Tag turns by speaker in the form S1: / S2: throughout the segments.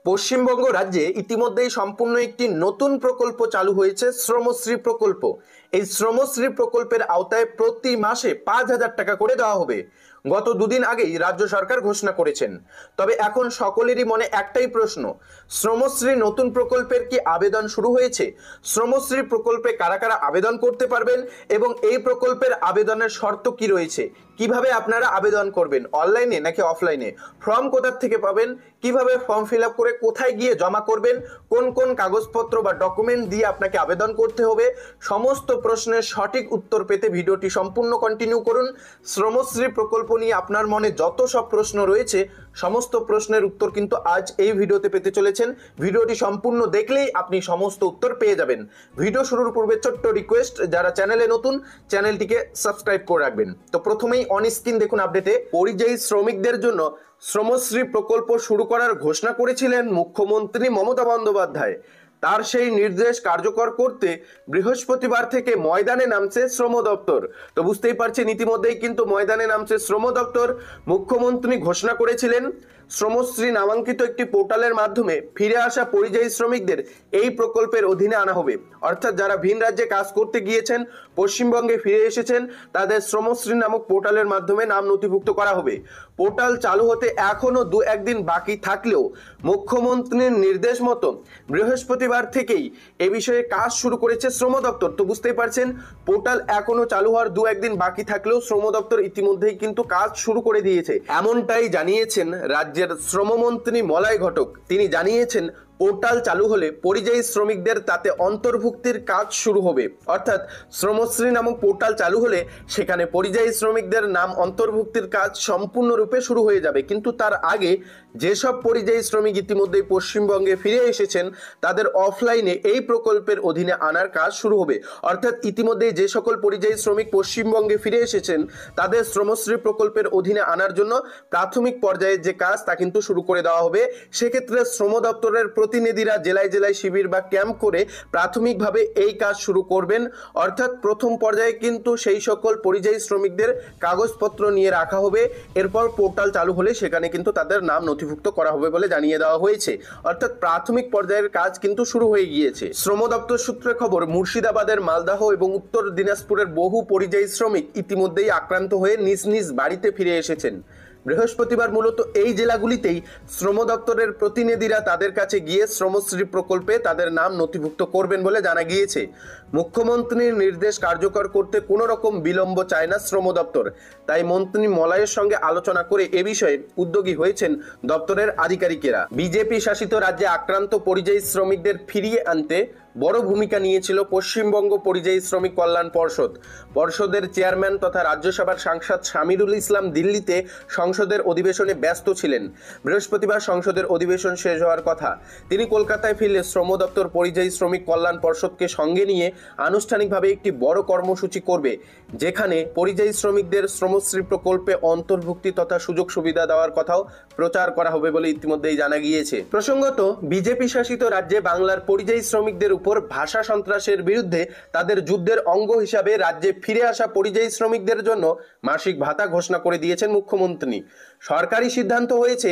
S1: পশ্চিমবঙ্গ রাজ্যে ইতিমধ্যেই সম্পূর্ণ একটি নতুন প্রকল্প চালু হয়েছে, শ্রমশ্রী প্রকল্প। এই শ্রমশ্রী প্রকল্পের আওতায় প্রতি মাসে 5,000 টাকা করে দেওয়া হবে। গত দুদিন আগেই রাজ্য সরকার ঘোষণা করেছেন। তবে এখন সকলেরই মনে একটাই প্রশ্ন, শ্রমশ্রী নতুন প্রকল্পের কি আবেদন শুরু হয়েছে? শ্রমশ্রী প্রকল্পে কারা কারা আবেদন করতে পারবেন এবং এই প্রকল্পের আবেদনের শর্ত কি রয়েছে? কিভাবে আপনারা আবেদন করবেন, অনলাইনে নাকি অফলাইনে? ফর্ম কোথা থেকে পাবেন, কিভাবে ফর্ম ফিল আপ করে কোথায় গিয়ে জমা করবেন, কোন কোন কাগজপত্র বা ডকুমেন্ট দিয়ে আপনাকে আবেদন করতে হবে, সমস্ত প্রশ্নের সঠিক উত্তর পেতে ভিডিওটি সম্পূর্ণ কন্টিনিউ করুন। শ্রমশ্রী প্রকল্প নিয়ে আপনার মনে যত সব প্রশ্ন রয়েছে সমস্ত প্রশ্নের উত্তর কিন্তু আজ এই ভিডিওতে পেতে চলেছেন। ভিডিওটি সম্পূর্ণ দেখলেই আপনি সমস্ত উত্তর পেয়ে যাবেন। ভিডিও শুরুর পূর্বে ছোট্ট রিকোয়েস্ট, যারা চ্যানেলে নতুন চ্যানেলটিকে সাবস্ক্রাইব করে রাখবেন। তো প্রথমেই অন স্ক্রিন দেখুন আপডেটে, পরিযায়ী শ্রমিকদের জন্য শ্রমশ্রী প্রকল্প শুরু করার ঘোষণা করেছিলেন মুখ্যমন্ত্রী মমতা বন্দ্যোপাধ্যায়। তার সেই নির্দেশ কার্যকর করতে বৃহস্পতিবার থেকে ময়দানে নামছে শ্রম দপ্তর। তো বুঝতেই পারছেন ইতিমধ্যেই কিন্তু ময়দানে নামছে শ্রম দপ্তর। মুখ্যমন্ত্রী ঘোষণা করেছিলেন শ্রমশ্রী নামাঙ্কিত একটি পোর্টালের মাধ্যমে ফিরে আসা পরিযায়ী শ্রমিকদের এই প্রকল্পের অধীনে আনা হবে। অর্থাৎ যারা ভিন রাজ্যে কাজ করতে গিয়েছেন, পশ্চিমবঙ্গে ফিরে এসেছেন, তাদের শ্রমশ্রী নামক পোর্টালের মাধ্যমে নাম নথিভুক্ত করা হবে। পোর্টাল চালু হতে এখনো 2-1 দিন বাকি থাকলেও মুখ্যমন্ত্রীর নির্দেশ মতো বৃহস্পতিবার থেকেই এ বিষয়ে কাজ শুরু করেছে শ্রম দপ্তর। তো বুঝতেই পারছেন পোর্টাল এখনো চালু হওয়ার 2-1 দিন বাকি থাকলেও শ্রম দপ্তর ইতিমধ্যেই কিন্তু কাজ শুরু করে দিয়েছে, এমনটাই জানিয়েছেন রাজ্যের শ্রমমন্ত্রী মলয় ঘটক। তিনি জানিয়েছেন পোর্টাল চালু হলে পরিযায়ী শ্রমিকদের তাতে অন্তর্ভুক্তির কাজ শুরু হবে। অর্থাৎ শ্রমশ্রী নামক পোর্টাল চালু হলে সেখানে পরিযায়ী শ্রমিকদের নাম অন্তর্ভুক্তির কাজ সম্পূর্ণরূপে শুরু হয়ে যাবে। কিন্তু তার আগে যেসব পরিযায়ী শ্রমিক ইতিমধ্যেই পশ্চিমবঙ্গে ফিরে এসেছেন তাদের অফলাইনে এই প্রকল্পের অধীনে আনার কাজ শুরু হবে। অর্থাৎ ইতিমধ্যেই যে সকল পরিযায়ী শ্রমিক পশ্চিমবঙ্গে ফিরে এসেছেন তাদের শ্রমশ্রী প্রকল্পের অধীনে আনার জন্য প্রাথমিক পর্যায়ে যে কাজ তা কিন্তু শুরু করে দেওয়া হবে। সেক্ষেত্রে শ্রম দপ্তরের প্রতিনিধিরা জেলায় জেলায় শিবির বা ক্যাম্প করে প্রাথমিকভাবে এই কাজ শুরু করবেন। অর্থাৎ প্রথম পর্যায়ে কিন্তু সেই সকল পরিযায়ী শ্রমিকদের কাগজপত্র নিয়ে রাখা হবে। এরপর পোর্টাল চালু হলে সেখানে কিন্তু তাদের নাম নথিভুক্ত করা হবে বলে জানিয়ে দেওয়া হয়েছে। অর্থাৎ প্রাথমিক পর্যায়ের কাজ কিন্তু শুরু হয়ে গিয়েছে। শ্রম দপ্তর সূত্রে খবর, মুর্শিদাবাদের, মালদহ এবং উত্তর দিনাজপুরের বহু পরিযায়ী শ্রমিক ইতিমধ্যেই আক্রান্ত হয়ে নিজ নিজ বাড়িতে ফিরে এসেছেন। বৃহস্পতিবার মূলত এই জেলাগুলিতেই শ্রম দপ্তরের প্রতিনিধিরা তাদের কাছে গিয়ে শ্রমশ্রী প্রকল্পে তাদের নাম নথিভুক্ত করবেন বলে জানা গিয়েছে। মুখ্যমন্ত্রীর নির্দেশ কার্যকর করতে কোনো রকম বিলম্ব চায় না শ্রম দপ্তর। তাই মন্ত্রী মলয়ের সঙ্গে আলোচনা করে এ বিষয়ে উদ্যোগী হয়েছেন দপ্তরের আধিকারিকেরা। বিজেপি শাসিত রাজ্যে আক্রান্ত পরিযায়ী শ্রমিকদের ফিরিয়ে আনতে বড় ভূমিকা নিয়েছিল পশ্চিমবঙ্গ পরিযায়ী শ্রমিক কল্যাণ পর্ষদ। পর্ষদের চেয়ারম্যান তথা রাজ্যসভার সাংসদ শামিরুল ইসলাম দিল্লিতে সংসদের অধিবেশনে ব্যস্ত ছিলেন। বৃহস্পতিবার সংসদের অধিবেশন শেষ হওয়ার কথা। তিনি কলকাতায় ফিরলে শ্রম দপ্তর পরিযায়ী শ্রমিক কল্যাণ পর্ষদকে সঙ্গে নিয়ে আনুষ্ঠানিকভাবে একটি বড় কর্মসূচি করবে, যেখানে পরিযায়ী শ্রমিকদের শ্রমশ্রী প্রকল্পে অন্তর্ভুক্তি তথা সুযোগ সুবিধা দেওয়ার কথাও প্রচার করা হবে বলে ইতিমধ্যেই জানা গিয়েছে। প্রসঙ্গত, বিজেপি শাসিত রাজ্যে বাংলার পরিযায়ী শ্রমিকদের উপর ভাষা সন্ত্রাসের বিরুদ্ধে তাদের যুদ্ধের অঙ্গ হিসাবে রাজ্যে ফিরে আসা পরিযায়ী শ্রমিকদের জন্য মাসিক ভাতা ঘোষণা করে দিয়েছেন মুখ্যমন্ত্রী। সরকারি সিদ্ধান্ত হয়েছে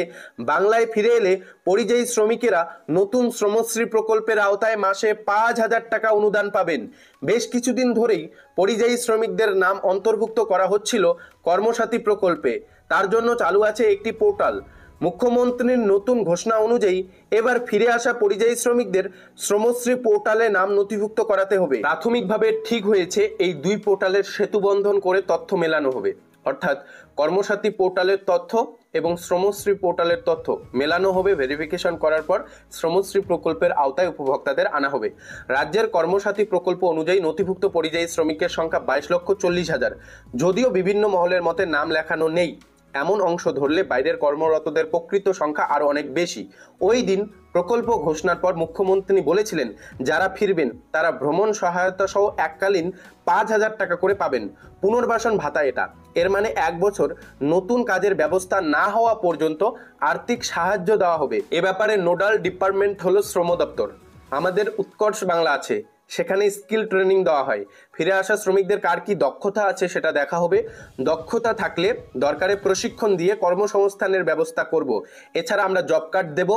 S1: বাংলায় ফিরে এলে পরিযায়ী শ্রমিকেরা নতুন শ্রমশ্রী প্রকল্পের আওতায় মাসে 5,000 টাকা অনুদান পাবেন। বেশ কিছুদিন ধরেই পরিযায়ী শ্রমিকদের নাম অন্তর্ভুক্ত করা হচ্ছিল কর্মসাথী প্রকল্পে। তার জন্য চালু আছে একটি পোর্টাল। মুখ্যমন্ত্রীর নতুন ঘোষণা অনুযায়ী এবার ফিরে আসা পরিযায়ী শ্রমিকদের শ্রমশ্রী পোর্টালে নাম নথিভুক্ত করাতে হবে। প্রাথমিকভাবে ঠিক হয়েছে এই দুই পোর্টালের সেতুবন্ধন করে তথ্য মেলানো হবে। অর্থাৎ কর্মসাথী পোর্টালের তথ্য এবং শ্রমশ্রী পোর্টালের তথ্য মেলানো হবে। ভেরিফিকেশন করার পর শ্রমশ্রী প্রকল্পের আওতায় উপভোক্তাদের আনা হবে। রাজ্যের কর্মসাথী প্রকল্প অনুযায়ী নথিভুক্ত পরিযায়ী শ্রমিকের সংখ্যা 22,40,000। যদিও বিভিন্ন মহলের মতে নাম লেখানো নেই এমন অংশ ধরলে বাইরের কর্মরতদের প্রকৃত সংখ্যা আরও অনেক বেশি। ওই দিন প্রকল্প ঘোষণার পর মুখ্যমন্ত্রী বলেছিলেন যারা ফিরবেন তারা ভ্রমণ সহায়তা সহ এককালীন 5,000 টাকা করে পাবেন। পুনর্বাসন ভাতা এটা। এর মানে 1 বছর নতুন কাজের ব্যবস্থা না হওয়া পর্যন্ত আর্থিক সাহায্য দেওয়া হবে। এ ব্যাপারে নোডাল ডিপার্টমেন্ট হলো শ্রম দপ্তর। আমাদের উৎকর্ষ বাংলা আছে, সেখানে স্কিল ট্রেনিং দেওয়া হয়। ফিরে আসা শ্রমিকদের কার কি দক্ষতা আছে সেটা দেখা হবে। দক্ষতা থাকলে দরকারে প্রশিক্ষণ দিয়ে কর্মসংস্থানের ব্যবস্থা করব। এছাড়া আমরা জব কার্ড দেব।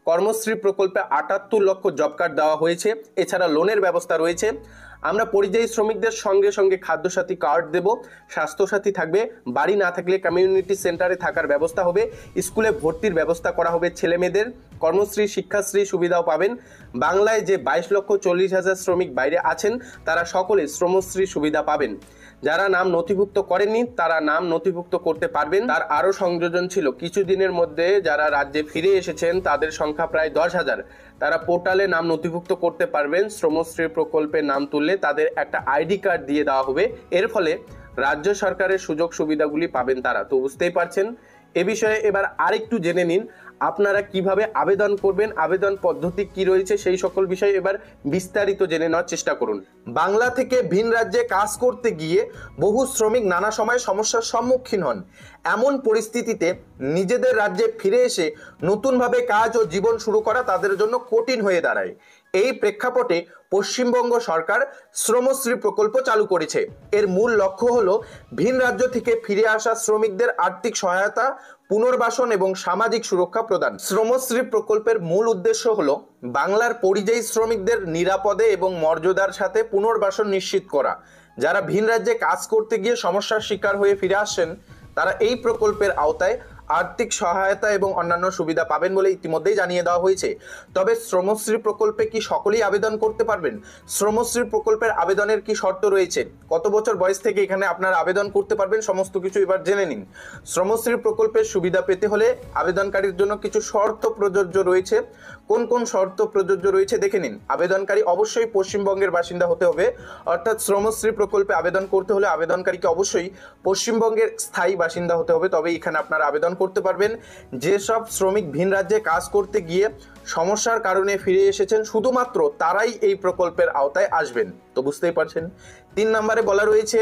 S1: কর্মশ্রী প্রকল্পে ৭৮ লক্ষ জব কার্ড দেওয়া হয়েছে। এছাড়া লোনের ব্যবস্থা রয়েছে। আমরা পরিযায়ী শ্রমিকদের সঙ্গে সঙ্গে খাদ্যসাথী কার্ড দেব, স্বাস্থ্যসাথী থাকবে, বাড়ি না থাকলে কমিউনিটি সেন্টারে থাকার ব্যবস্থা হবে, স্কুলে ভর্তির ব্যবস্থা করা হবে ছেলেমেয়েদের, কর্মশ্রী শিক্ষাশ্রী সুবিধাও পাবেন। বাংলায় যে 22,40,000 শ্রমিক বাইরে আছেন তারা সকলে শ্রমশ্রী সুবিধা পাবেন। যারা নাম নথিভুক্ত করেননি তারা নাম নথিভুক্ত করতে পারবেন। তার আরও সংযোজন ছিল, কিছুদিনের মধ্যে যারা রাজ্যে ফিরে এসেছেন তাদের সংখ্যা প্রায় 10,000, তারা পোর্টালে নাম নথিভুক্ত করতে পারবেন। শ্রমশ্রী প্রকল্পে নাম তুললে তাদের একটা আইডি কার্ড দিয়ে দেওয়া হবে। এর ফলে রাজ্য সরকারের সুযোগ সুবিধাগুলি পাবেন তারা। তো বুঝতেই পারছেন। এ বিষয়ে এবার আরেকটু জেনে নিন আপনারা কিভাবে আবেদন করবেন, আবেদন পদ্ধতি কি রয়েছে, সেই সকল বিষয় এবার বিস্তারিত জেনে নেওয়ার চেষ্টা করুন। বাংলা থেকে ভিন রাজ্যে কাজ করতে গিয়ে বহু শ্রমিক নানা সময় সমস্যার সম্মুখীন হন। এমন পরিস্থিতিতে নিজেদের রাজ্যে ফিরে এসে নতুনভাবে কাজ ও জীবন শুরু করা তাদের জন্য কঠিন হয়ে দাঁড়ায়। এই প্রেক্ষাপটে পশ্চিমবঙ্গ সরকার শ্রমশ্রী প্রকল্প চালু করেছে। এর মূল লক্ষ্য হলো ভিন রাজ্য থেকে ফিরে আসা শ্রমিকদের আর্থিক সহায়তা, পুনর্বাসন এবং সামাজিক সুরক্ষা প্রদান। শ্রমশ্রী প্রকল্পের মূল উদ্দেশ্য হলো বাংলার পরিযায়ী শ্রমিকদের নিরাপদে এবং মর্যাদার সাথে পুনর্বাসন নিশ্চিত করা। যারা ভিন রাজ্যে কাজ করতে গিয়ে সমস্যার শিকার হয়ে ফিরে আসছেন তারা এই প্রকল্পের আওতায় আর্থিক সহায়তা এবং অন্যান্য সুবিধা পাবেন বলে ইতিমধ্যেই জানিয়ে দেওয়া হয়েছে। তবে শ্রমশ্রী প্রকল্পে কি সকলেই আবেদন করতে পারবেন? শ্রমশ্রী প্রকল্পের আবেদনের কি শর্ত রয়েছে? কত বছর বয়স থেকে এখানে আপনারা আবেদন করতে পারবেন? সমস্ত কিছু এবার জেনে নিন। শ্রমশ্রী প্রকল্পের সুবিধা পেতে হলে আবেদনকারীর জন্য কিছু শর্ত প্রযোজ্য রয়েছে। কোন কোন শর্ত প্রযোজ্য রয়েছে দেখে নিন। আবেদনকারী অবশ্যই পশ্চিমবঙ্গের বাসিন্দা হতে হবে, অর্থাৎ শ্রমশ্রী প্রকল্পে আবেদন করতে হলে আবেদনকারীকে অবশ্যই পশ্চিমবঙ্গের স্থায়ী বাসিন্দা হতে হবে, তবে এখানে আপনারা আবেদন করতে পারবেন। যেসব শ্রমিক ভিন রাজ্যে কাজ করতে গিয়ে সমস্যার কারণে ফিরে এসেছেন শুধুমাত্র তারাই এই প্রকল্পের আওতায় আসবেন। তো বুঝতেই পারছেন। 3 নম্বরে বলা রয়েছে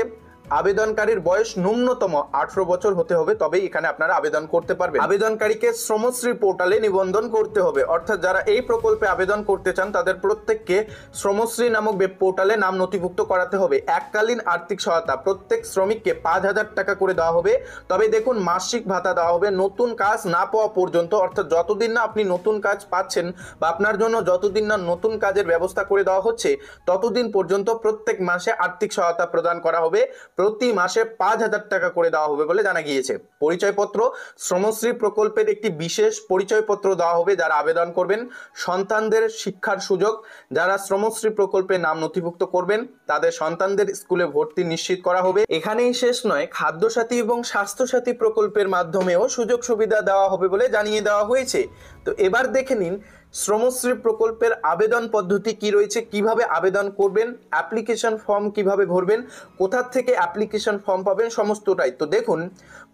S1: আবেদনকারীর বয়স ন্যূনতম 18 বছর হতে হবে, তবেই এখানে আপনারা আবেদন করতে পারবেন। আবেদনকারীকে শ্রমশ্রী পোর্টালে নিবন্ধন করতে হবে, অর্থাৎ যারা এই প্রকল্পে আবেদন করতে চান তাদের প্রত্যেককে শ্রমশ্রী নামক ওয়েব পোর্টালে নাম নথিভুক্ত করাতে হবে। এককালীন আর্থিক সহায়তা প্রত্যেক শ্রমিককে 5,000 টাকা করে দেওয়া হবে। তবে দেখুন, মাসিক ভাতা দেওয়া হবে নতুন কাজ না পাওয়া পর্যন্ত, অর্থাৎ যতদিন না আপনি নতুন কাজ পাচ্ছেন বা আপনার জন্য যতদিন না নতুন কাজের ব্যবস্থা করে দেওয়া হচ্ছে ততদিন পর্যন্ত প্রত্যেক মাসে আর্থিক সহায়তা প্রদান করা হবে। প্রতি মাসে 5,000 টাকা করে দেওয়া হবে বলে জানা গিয়েছে। পরিচয়পত্র, শ্রমশ্রী প্রকল্পের একটি বিশেষ পরিচয়পত্র দেওয়া হবে যারা আবেদন করবেন। সন্তানদের শিক্ষার সুযোগ, যারা শ্রমশ্রী প্রকল্পে নাম নথিভুক্ত করবেন তাদের সন্তানদের স্কুলে ভর্তি নিশ্চিত করা হবে। এখানেই শেষ নয়, খাদ্যসাথী এবং স্বাস্থ্যসাথী প্রকল্পের মাধ্যমেও সুযোগ সুবিধা দেওয়া হবে বলে জানিয়ে দেওয়া হয়েছে। তো এবার দেখে নিন শ্রমশ্রী প্রকল্পের আবেদন পদ্ধতি কি রয়েছে, কিভাবে আবেদন করবেন, অ্যাপ্লিকেশন ফর্ম কিভাবে ভরবেন, কোথা থেকে অ্যাপ্লিকেশন ফর্ম পাবেন, সমস্তটাই। তো দেখুন,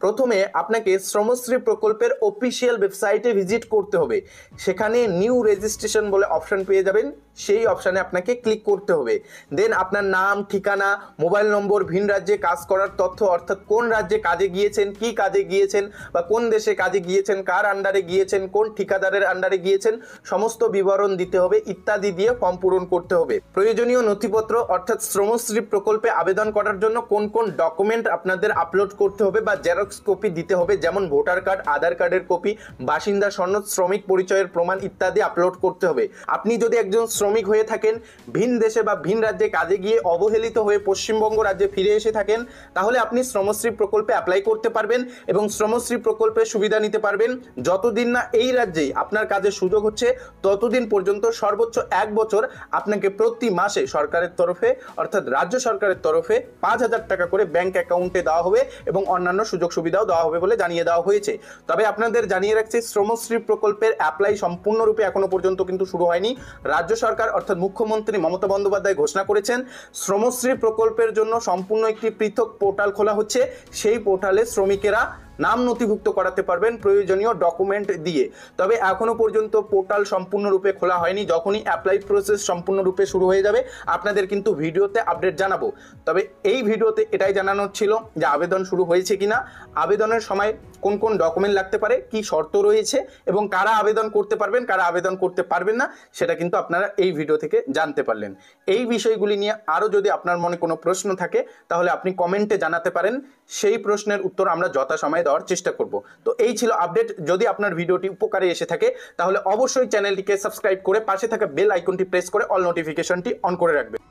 S1: প্রথমে আপনাকে শ্রমশ্রী প্রকল্পের অফিসিয়াল ওয়েবসাইটে ভিজিট করতে হবে। সেখানে নিউ রেজিস্ট্রেশন বলে অপশন পেয়ে যাবেন, সেই অপশানে আপনাকে ক্লিক করতে হবে। দেন আপনার নাম, ঠিকানা, মোবাইল নম্বর, ভিন রাজ্যে কাজ করার তথ্য, অর্থাৎ কোন রাজ্যে কাজে গিয়েছেন, কি কাজে গিয়েছেন বা কোন দেশে কাজে গিয়েছেন, কার আন্ডারে গিয়েছেন, কোন ঠিকাদারের আন্ডারে গিয়েছেন, সমস্ত বিবরণ দিতে হবে ইত্যাদি দিয়ে ফর্ম পূরণ করতে হবে। প্রয়োজনীয় নথিপত্র, অর্থাৎ শ্রমশ্রী প্রকল্পে আবেদন করার জন্য কোন কোন ডকুমেন্ট আপনাদের আপলোড করতে হবে বা জেরক্স কপি দিতে হবে, যেমন ভোটার কার্ড, আধার কার্ডের কপি, বাসিন্দা সনদ, শ্রমিক পরিচয়ের প্রমাণ ইত্যাদি আপলোড করতে হবে। আপনি যদি একজন শ্রমিক হয়ে থাকেন, ভিন দেশে বা ভিন রাজ্যে কাজে গিয়ে অবহেলিত হয়ে পশ্চিমবঙ্গ রাজ্যে ফিরে এসে থাকেন, তাহলে আপনি শ্রমশ্রী প্রকল্পে অ্যাপ্লাই করতে পারবেন এবং শ্রমশ্রী প্রকল্পের সুবিধা নিতে পারবেন। যতদিন না এই রাজ্যেই আপনার কাজের সুযোগ হচ্ছে ততদিন পর্যন্ত সর্বোচ্চ 1 বছর আপনাকে প্রতি মাসে সরকারের তরফে, অর্থাৎ রাজ্য সরকারের তরফে 5,000 টাকা করে ব্যাংক অ্যাকাউন্টে দেওয়া হবে এবং অন্যান্য সুযোগ সুবিধাও দেওয়া হবে বলে জানিয়ে দেওয়া হয়েছে। তবে আপনাদের জানিয়ে রাখছি, শ্রমশ্রী প্রকল্পের অ্যাপ্লাই সম্পূর্ণরূপে এখনো পর্যন্ত কিন্তু শুরু হয়নি। রাজ্য সরকার অর্থাৎ মুখ্যমন্ত্রী মমতা বন্দ্যোপাধ্যায় ঘোষণা করেছেন শ্রমশ্রী প্রকল্পের জন্য সম্পূর্ণ একটি পৃথক পোর্টাল খোলা হচ্ছে। সেই পোর্টালে শ্রমিকেরা নাম নথিভুক্ত করাতে পারবেন প্রয়োজনীয় ডকুমেন্ট দিয়ে। তবে এখনো পর্যন্ত পোর্টাল সম্পূর্ণরূপে খোলা হয়নি। যখনই অ্যাপ্লাই প্রসেস সম্পূর্ণরূপে শুরু হয়ে যাবে আপনাদের কিন্তু ভিডিওতে আপডেট জানাবো। তবে এই ভিডিওতে এটাই জানানো ছিল যে আবেদন শুরু হয়েছে কিনা, আবেদনের সময় কোন কোন ডকুমেন্ট লাগতে পারে, কি শর্ত রয়েছে এবং কারা আবেদন করতে পারবেন, কারা আবেদন করতে পারবেন না, সেটা কিন্তু আপনারা এই ভিডিও থেকে জানতে পারলেন। এই বিষয়গুলি নিয়ে আরও যদি আপনার মনে কোনো প্রশ্ন থাকে তাহলে আপনি কমেন্টে জানাতে পারেন। সেই প্রশ্নের উত্তর আমরা যথাসময়ে দেওয়ার চেষ্টা করব। তো এই ছিল আপডেট। যদি আপনার ভিডিওটি উপকারে এসে থাকে তাহলে অবশ্যই চ্যানেলটিকে সাবস্ক্রাইব করে পাশে থাকা বেল আইকনটি প্রেস করে অল নোটিফিকেশনটি অন করে রাখবেন।